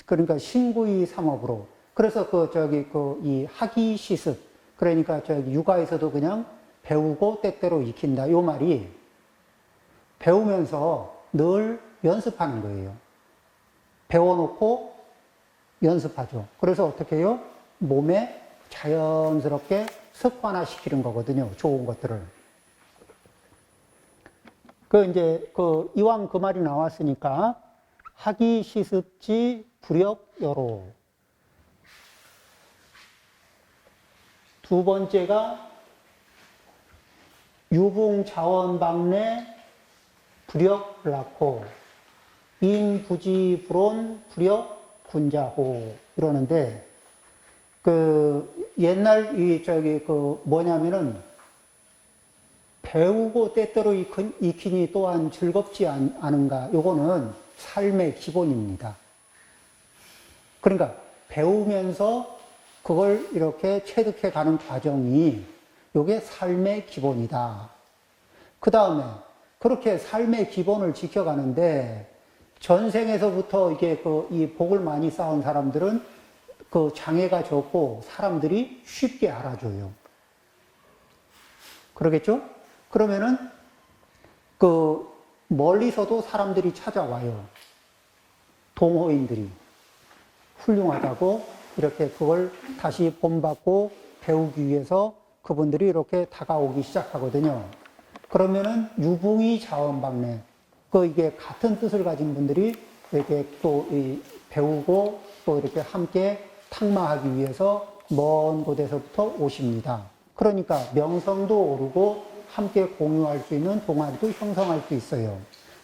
그러니까 신구이 삼업으로. 그래서 이 학이 시습. 그러니까 육아에서도 그냥 배우고 때때로 익힌다. 요 말이 배우면서 늘 연습하는 거예요. 배워놓고 연습하죠. 그래서 어떻게 해요? 몸에 자연스럽게 습관화시키는 거거든요. 좋은 것들을. 이왕 그 말이 나왔으니까, 학이 시습지 불역여로. 두 번째가 유붕자원박내 불역락호. 인부지불온 불역군자호. 이러는데, 옛날, 뭐냐면은, 배우고 때때로 익히니 또한 즐겁지 않은가. 요거는 삶의 기본입니다. 그러니까, 배우면서 그걸 이렇게 체득해 가는 과정이, 요게 삶의 기본이다. 그 다음에, 그렇게 삶의 기본을 지켜가는데, 전생에서부터 이 복을 많이 쌓은 사람들은 그 장애가 적고 사람들이 쉽게 알아줘요. 그러겠죠? 그러면은 멀리서도 사람들이 찾아와요. 동호인들이 훌륭하다고 이렇게 그걸 다시 본받고 배우기 위해서 그분들이 이렇게 다가오기 시작하거든요. 그러면은 유붕이 자원박내. 이게 같은 뜻을 가진 분들이 이렇게 또 배우고 또 이렇게 함께 탁마하기 위해서 먼 곳에서부터 오십니다. 그러니까 명성도 오르고 함께 공유할 수 있는 동아리도 형성할 수 있어요.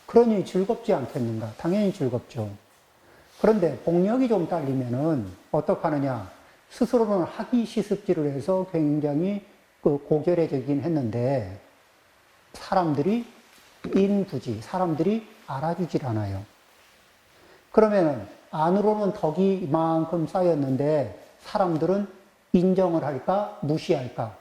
그러니 즐겁지 않겠는가? 당연히 즐겁죠. 그런데 복력이 좀 딸리면은 어떡하느냐? 스스로는 학이 시습지를 해서 굉장히 고결해지긴 했는데 사람들이 알아주질 않아요. 그러면은 안으로는 덕이 이만큼 쌓였는데 사람들은 인정을 할까? 무시할까?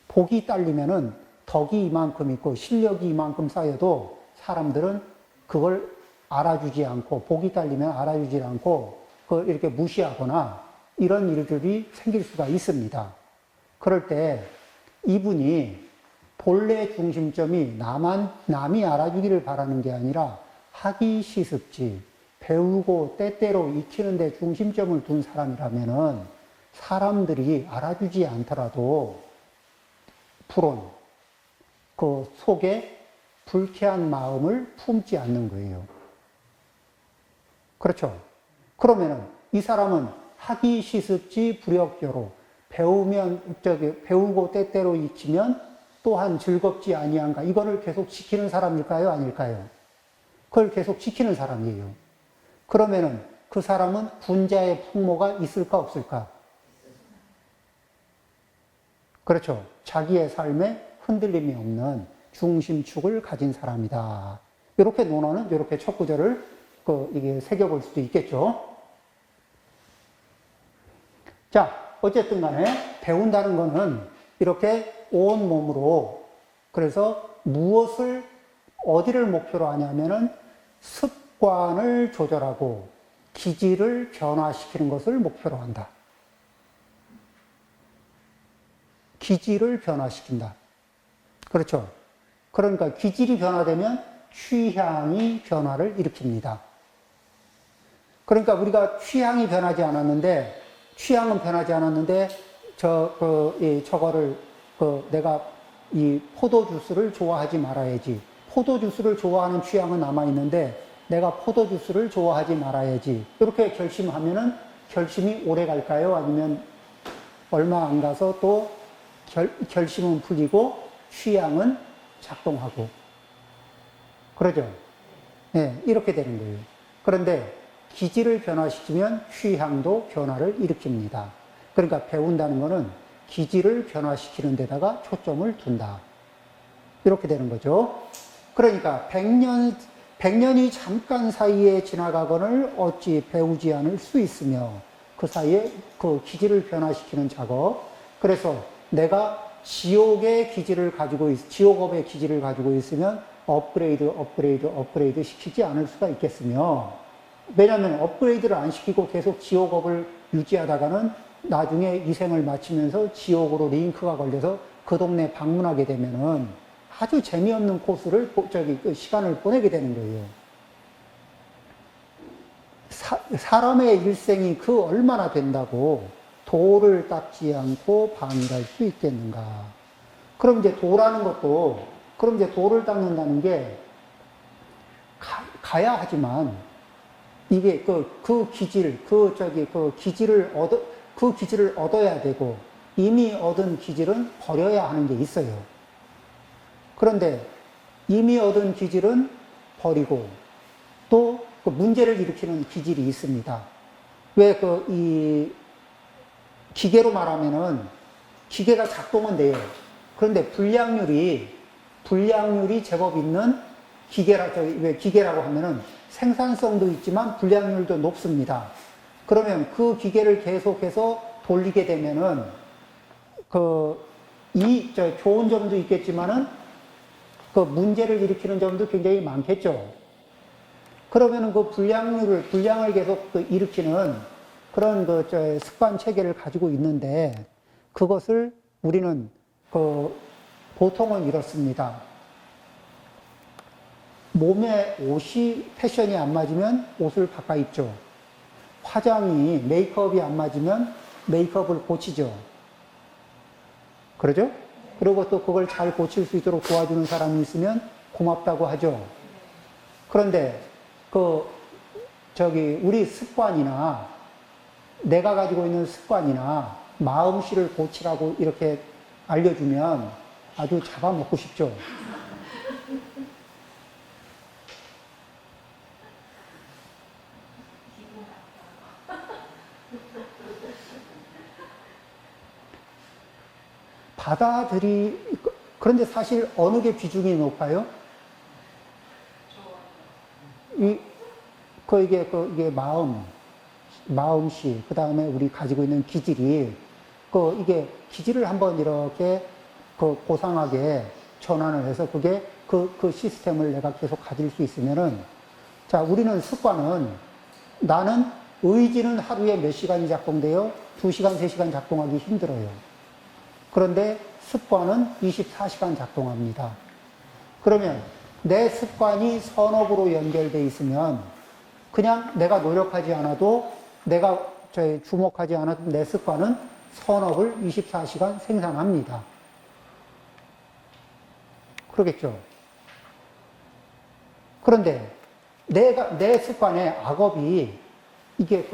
복이 딸리면은 덕이 이만큼 있고 실력이 이만큼 쌓여도 사람들은 그걸 알아주지 않고, 복이 딸리면 알아주지 않고 그걸 이렇게 무시하거나 이런 일들이 생길 수가 있습니다. 그럴 때 이분이 본래 중심점이 남이 알아주기를 바라는 게 아니라 학이 시습지, 배우고 때때로 익히는 데 중심점을 둔 사람이라면은 사람들이 알아주지 않더라도 불온, 그 속에 불쾌한 마음을 품지 않는 거예요. 그렇죠? 그러면은 이 사람은 학이 시습지 불역여로 배우고 때때로 익히면 또한 즐겁지 아니한가? 이거를 계속 지키는 사람일까요? 아닐까요? 그걸 계속 지키는 사람이에요. 그러면은 그 사람은 분자의 풍모가 있을까 없을까? 그렇죠. 자기의 삶에 흔들림이 없는 중심축을 가진 사람이다. 이렇게 논어는 이렇게 첫 구절을 이게 새겨볼 수도 있겠죠. 자, 어쨌든 간에 배운다는 거는 이렇게 온 몸으로, 그래서 어디를 목표로 하냐면은 습관을 조절하고 기질을 변화시키는 것을 목표로 한다. 기질을 변화시킨다. 그렇죠. 그러니까 기질이 변화되면 취향이 변화를 일으킵니다. 그러니까 우리가 취향은 변하지 않았는데 저거를 내가 이 포도주스를 좋아하지 말아야지. 포도주스를 좋아하는 취향은 남아있는데 내가 포도주스를 좋아하지 말아야지. 이렇게 결심하면은 결심이 오래 갈까요? 아니면 얼마 안 가서 또 결심은 풀리고 취향은 작동하고. 그러죠? 네, 이렇게 되는 거예요. 그런데 기질을 변화시키면 취향도 변화를 일으킵니다. 그러니까 배운다는 것은 기질을 변화시키는 데다가 초점을 둔다. 이렇게 되는 거죠. 그러니까 100년이 잠깐 사이에 지나가거늘 어찌 배우지 않을 수 있으며 그 사이에 그 기질을 변화시키는 작업. 그래서 내가 지옥업의 기질을 가지고 있으면 업그레이드 시키지 않을 수가 있겠으며 왜냐하면 업그레이드를 안 시키고 계속 지옥업을 유지하다가는 나중에 이 생을 마치면서 지옥으로 링크가 걸려서 그 동네 방문하게 되면은 아주 재미없는 코스를, 그 시간을 보내게 되는 거예요. 사람의 일생이 그 얼마나 된다고 도를 닦지 않고 방일할 수 있겠는가. 그럼 이제 도라는 것도, 그럼 이제 도를 닦는다는 게 가야 하지만 이게 그 기질을 얻어야 되고 이미 얻은 기질은 버려야 하는 게 있어요. 그런데 이미 얻은 기질은 버리고 또 그 문제를 일으키는 기질이 있습니다. 왜 이 기계로 말하면은 기계가 작동은 돼요. 그런데 불량률이 제법 있는 왜 기계라고 하면은 생산성도 있지만 불량률도 높습니다. 그러면 그 기계를 계속해서 돌리게 되면은 좋은 점도 있겠지만은 그 문제를 일으키는 점도 굉장히 많겠죠. 그러면은 그 불량을 계속 일으키는 그런 습관 체계를 가지고 있는데 그것을 우리는 보통은 이렇습니다. 몸에 패션이 안 맞으면 옷을 바꿔 입죠. 메이크업이 안 맞으면 메이크업을 고치죠. 그러죠? 그리고 또 그걸 잘 고칠 수 있도록 도와주는 사람이 있으면 고맙다고 하죠. 그런데 우리 습관이나 내가 가지고 있는 습관이나 마음씨를 고치라고 이렇게 알려주면 아주 잡아먹고 싶죠. 그런데 사실 어느 게 비중이 높아요? 이게 마음씨, 그 다음에 우리 가지고 있는 기질이, 이게 기질을 한번 이렇게 고상하게 전환을 해서 그게 그 시스템을 내가 계속 가질 수 있으면은, 자, 우리는 나는 의지는 하루에 몇 시간이 작동돼요? 2시간, 3시간 작동하기 힘들어요. 그런데 습관은 24시간 작동합니다. 그러면 내 습관이 선업으로 연결되어 있으면 그냥 내가 노력하지 않아도 주목하지 않아도 내 습관은 선업을 24시간 생산합니다. 그러겠죠? 그런데 내 습관에 악업이 이게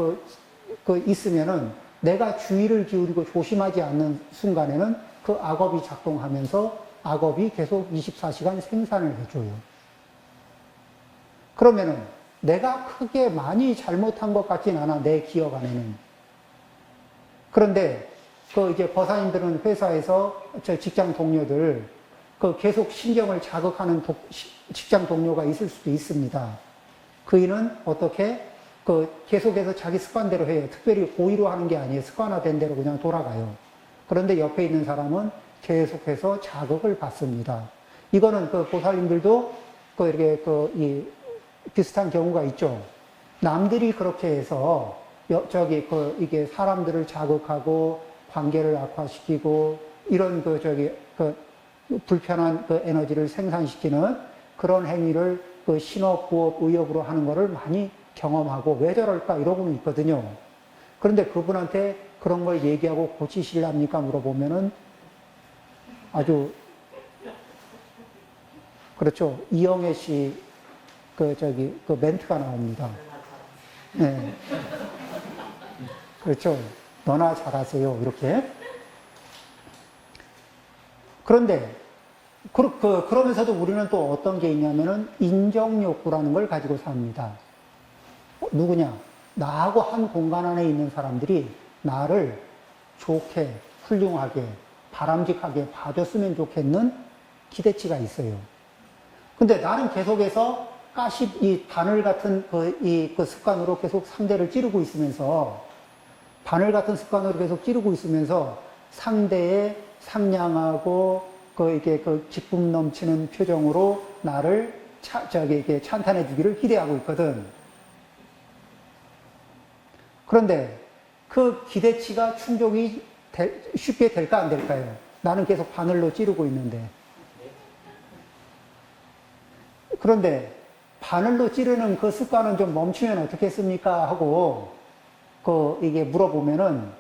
있으면은 내가 주의를 기울이고 조심하지 않는 순간에는 그 악업이 작동하면서 악업이 계속 24시간 생산을 해줘요. 그러면은 내가 크게 많이 잘못한 것 같진 않아, 내 기억 안에는. 그런데 이제 거사님들은 회사에서 직장 동료들 계속 신경을 자극하는 직장 동료가 있을 수도 있습니다. 그이는 어떻게 계속해서 자기 습관대로 해요. 특별히 고의로 하는 게 아니에요. 습관화된 대로 그냥 돌아가요. 그런데 옆에 있는 사람은 계속해서 자극을 받습니다. 이거는 보살님들도 이렇게 비슷한 경우가 있죠. 남들이 그렇게 해서 이게 사람들을 자극하고 관계를 악화시키고 이런 불편한 에너지를 생산시키는 그런 행위를 신업, 부업, 의욕으로 하는 거를 많이 경험하고 왜 저럴까 이러고는 있거든요. 그런데 그분한테 그런 걸 얘기하고 고치실랍니까? 물어보면은 아주 그렇죠. 이영애 씨 멘트가 나옵니다. 네. 그렇죠. 너나 잘하세요. 이렇게. 그런데 그러면서도 우리는 또 어떤 게 있냐면은 인정욕구라는 걸 가지고 삽니다. 누구냐? 나하고 한 공간 안에 있는 사람들이 나를 좋게, 훌륭하게, 바람직하게 봐줬으면 좋겠는 기대치가 있어요. 근데 나는 계속해서 이 바늘 같은 습관으로 계속 상대를 찌르고 있으면서, 상대의 상냥하고, 기쁨 넘치는 표정으로 나를 찬탄해 주기를 기대하고 있거든. 그런데 그 기대치가 충족이 쉽게 될까 안 될까요? 나는 계속 바늘로 찌르고 있는데. 그런데 바늘로 찌르는 그 습관은 좀 멈추면 어떻겠습니까? 하고 이게 물어보면은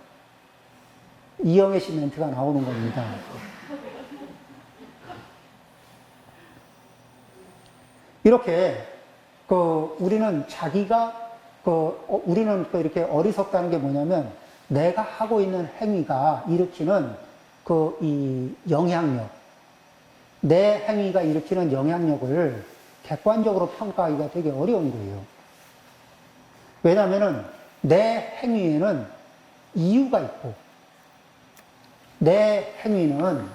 이영애 씨 멘트가 나오는 겁니다. 이렇게 우리는 자기가 우리는 이렇게 어리석다는 게 뭐냐면 내가 하고 있는 행위가 일으키는 이 영향력, 내 행위가 일으키는 영향력을 객관적으로 평가하기가 되게 어려운 거예요. 왜냐하면은 내 행위에는 이유가 있고, 내 행위는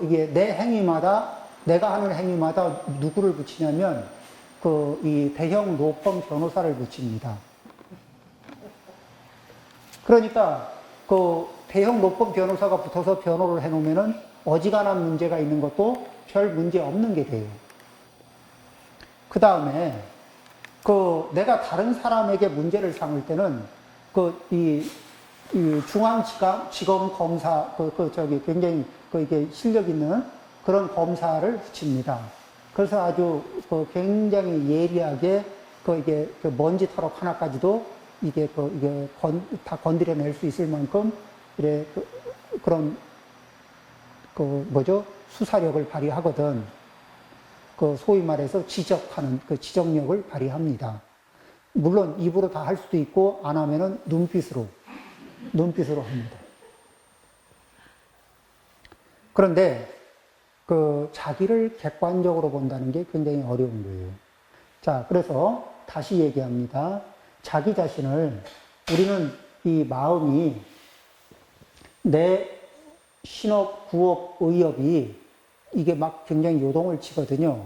이게 내 행위마다 내가 하는 행위마다 누구를 붙이냐면 이 대형 로펌 변호사를 붙입니다. 그러니까 대형 로펌 변호사가 붙어서 변호를 해놓으면은 어지간한 문제가 있는 것도 별 문제 없는 게 돼요. 그 다음에 내가 다른 사람에게 문제를 삼을 때는 이 중앙지검 검사 굉장히 이게 실력 있는 그런 검사를 붙입니다. 그래서 아주 굉장히 예리하게 이게 먼지 터럭 하나까지도 이게 다 건드려낼 수 있을 만큼 그런 수사력을 발휘하거든. 소위 말해서 지적하는 지적력을 발휘합니다. 물론 입으로 다 할 수도 있고 안 하면은 눈빛으로 합니다. 그런데 자기를 객관적으로 본다는 게 굉장히 어려운 거예요. 자, 그래서 다시 얘기합니다. 자기 자신을 우리는 이 마음이 내 신업, 구업, 의업이 이게 막 굉장히 요동을 치거든요.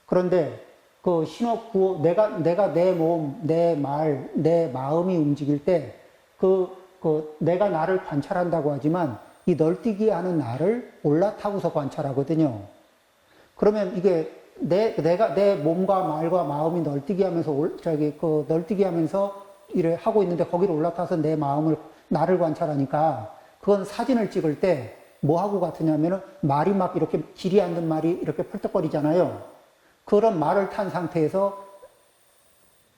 그런데 신업, 구업, 내가 내 몸, 내 말, 내 마음이 움직일 때 내가 나를 관찰한다고 하지만 이 널뛰기 하는 나를 올라타고서 관찰하거든요. 그러면 이게 내가 내 몸과 말과 마음이 널뛰기 하면서 널뛰기 하면서 이래 하고 있는데 거기를 올라타서 내 마음을 나를 관찰하니까 그건 사진을 찍을 때 뭐하고 같으냐면은 말이 막 이렇게 길이 않는 말이 이렇게 펄떡거리잖아요. 그런 말을 탄 상태에서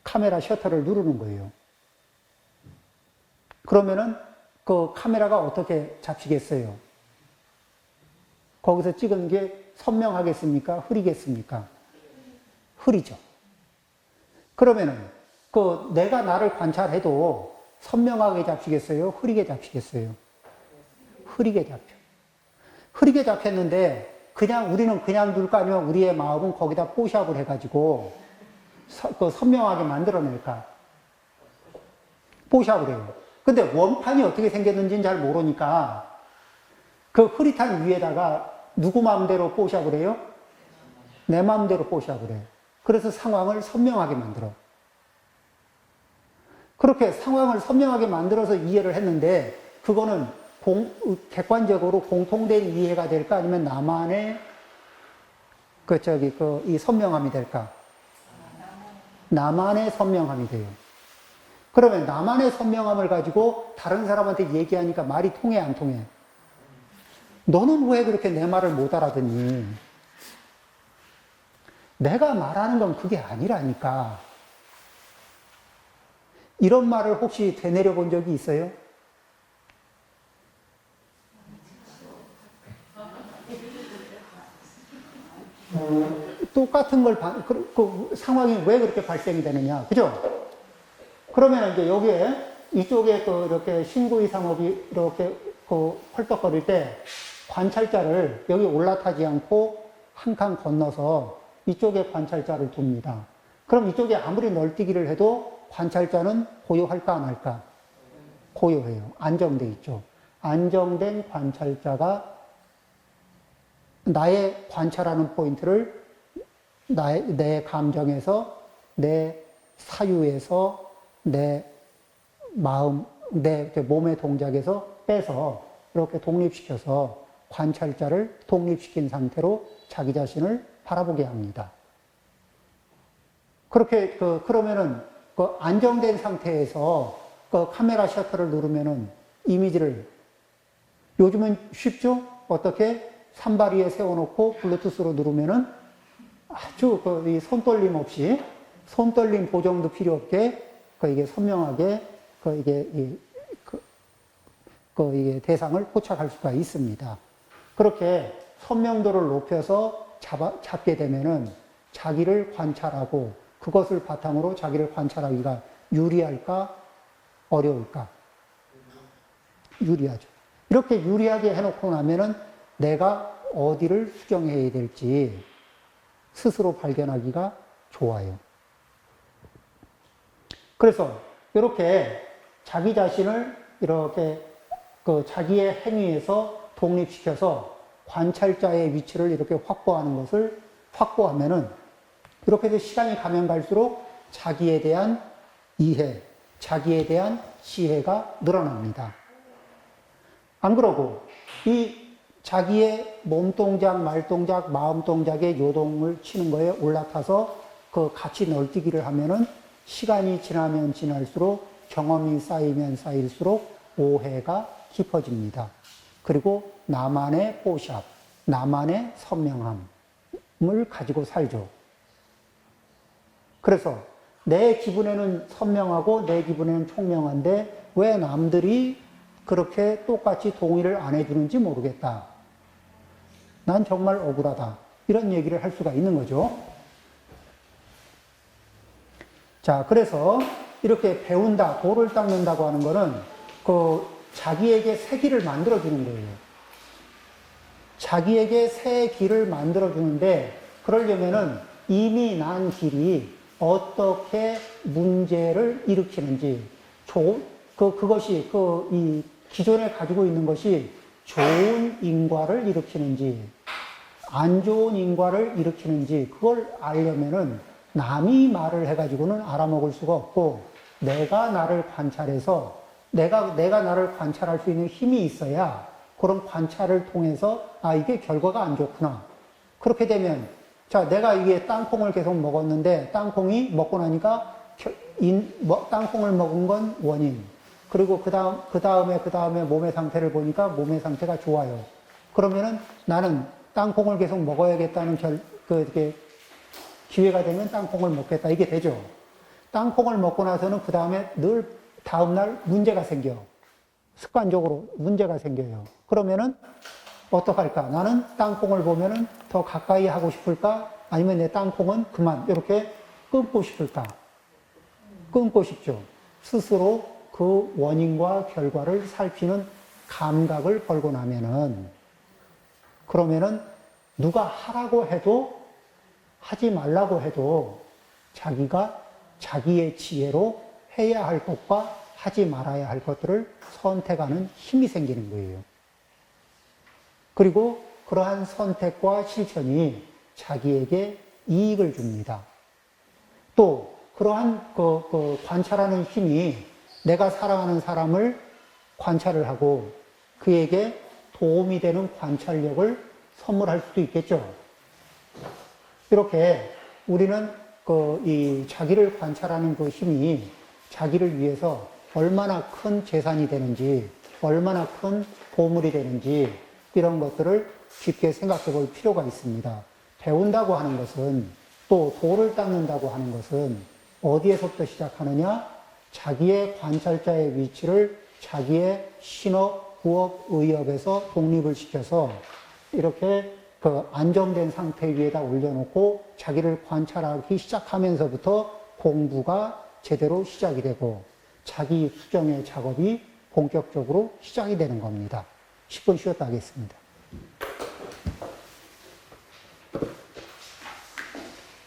카메라 셔터를 누르는 거예요. 그러면은 카메라가 어떻게 잡히겠어요? 거기서 찍은 게 선명하겠습니까? 흐리겠습니까? 흐리죠. 그러면은 내가 나를 관찰해도 선명하게 잡히겠어요? 흐리게 잡히겠어요? 흐리게 잡혀. 흐리게 잡혔는데 우리는 그냥 둘까 아니면 우리의 마음은 거기다 포샵을 해가지고 선명하게 만들어낼까? 포샵을 해요. 근데 원판이 어떻게 생겼는지는 잘 모르니까 흐릿한 위에다가 누구 마음대로 포샵을 해요? 내 마음대로 포샵을 해요. 그래서 상황을 선명하게 만들어. 그렇게 상황을 선명하게 만들어서 이해를 했는데 그거는 객관적으로 공통된 이해가 될까? 아니면 나만의 이 선명함이 될까? 나만의 선명함이 돼요. 그러면 나만의 선명함을 가지고 다른 사람한테 얘기하니까 말이 통해, 안 통해? 너는 왜 그렇게 내 말을 못 알아듣니? 내가 말하는 건 그게 아니라니까. 이런 말을 혹시 되뇌려 본 적이 있어요? 똑같은 걸, 상황이 왜 그렇게 발생이 되느냐. 그죠? 그러면 이제 여기에, 이쪽에 이렇게 신구이 상업이 이렇게 펄떡거릴 때 관찰자를 여기 올라타지 않고 한 칸 건너서 이쪽에 관찰자를 둡니다. 그럼 이쪽에 아무리 널뛰기를 해도 관찰자는 고요할까 안 할까? 고요해요. 안정돼 있죠. 안정된 관찰자가 나의 관찰하는 포인트를 내 감정에서, 내 사유에서, 내 마음, 내 몸의 동작에서 빼서 이렇게 독립시켜서 관찰자를 독립시킨 상태로 자기 자신을 바라보게 합니다. 그렇게, 그러면은 그 안정된 상태에서 그 카메라 셔터를 누르면은 이미지를 요즘은 쉽죠? 어떻게 산발 위에 세워놓고 블루투스로 누르면은 아주 이 손떨림 없이 손떨림 보정도 필요 없게 이게 선명하게 이게 대상을 포착할 수가 있습니다. 그렇게 선명도를 높여서 잡게 되면은 자기를 관찰하고 그것을 바탕으로 자기를 관찰하기가 유리할까 어려울까? 유리하죠. 이렇게 유리하게 해놓고 나면은 내가 어디를 수정해야 될지 스스로 발견하기가 좋아요. 그래서 이렇게 자기 자신을 이렇게 그 자기의 행위에서 독립시켜서 관찰자의 위치를 이렇게 확보하는 것을 확보하면은 이렇게 해서 시간이 가면 갈수록 자기에 대한 이해, 자기에 대한 지혜가 늘어납니다. 안 그러고 이 자기의 몸동작, 말동작, 마음동작에 요동을 치는 거에 올라타서 그 같이 널뛰기를 하면은 시간이 지나면 지날수록 경험이 쌓이면 쌓일수록 오해가 깊어집니다. 그리고 나만의 뽀샵, 나만의 선명함을 가지고 살죠. 그래서 내 기분에는 선명하고 내 기분에는 총명한데 왜 남들이 그렇게 똑같이 동의를 안 해주는지 모르겠다. 난 정말 억울하다. 이런 얘기를 할 수가 있는 거죠. 자, 그래서 이렇게 배운다, 돌을 닦는다고 하는 거는 그 자기에게 새 길을 만들어주는 거예요. 자기에게 새 길을 만들어주는데 그러려면은 이미 난 길이 어떻게 문제를 일으키는지, 그것이 이 기존에 가지고 있는 것이 좋은 인과를 일으키는지, 안 좋은 인과를 일으키는지, 그걸 알려면은 남이 말을 해가지고는 알아먹을 수가 없고, 내가 나를 관찰해서, 내가 나를 관찰할 수 있는 힘이 있어야 그런 관찰을 통해서, 아, 이게 결과가 안 좋구나. 그렇게 되면, 자, 내가 이게 땅콩을 계속 먹었는데, 땅콩이 먹고 나니까, 땅콩을 먹은 건 원인. 그리고 그 다음에 몸의 상태를 보니까 몸의 상태가 좋아요. 그러면은 나는 땅콩을 계속 먹어야겠다는 이렇게 기회가 되면 땅콩을 먹겠다. 이게 되죠. 땅콩을 먹고 나서는 그 다음에 다음날 문제가 생겨. 습관적으로 문제가 생겨요. 그러면은 어떡할까? 나는 땅콩을 보면은 더 가까이 하고 싶을까? 아니면 내 땅콩은 그만 이렇게 끊고 싶을까? 끊고 싶죠. 스스로 그 원인과 결과를 살피는 감각을 벌고 나면은, 그러면은 누가 하라고 해도 하지 말라고 해도 자기가 자기의 지혜로 해야 할 것과 하지 말아야 할 것들을 선택하는 힘이 생기는 거예요. 그리고 그러한 선택과 실천이 자기에게 이익을 줍니다. 또 그러한 관찰하는 힘이 내가 사랑하는 사람을 관찰을 하고 그에게 도움이 되는 관찰력을 선물할 수도 있겠죠. 이렇게 우리는 이 자기를 관찰하는 그 힘이 자기를 위해서 얼마나 큰 재산이 되는지, 얼마나 큰 보물이 되는지 이런 것들을 깊게 생각해 볼 필요가 있습니다. 배운다고 하는 것은, 또 돌을 닦는다고 하는 것은 어디에서부터 시작하느냐? 자기의 관찰자의 위치를 자기의 신업, 구업, 의업에서 독립을 시켜서 이렇게 안정된 상태 위에다 올려놓고 자기를 관찰하기 시작하면서부터 공부가 제대로 시작이 되고 자기 수정의 작업이 본격적으로 시작이 되는 겁니다. 10분 쉬었다 하겠습니다.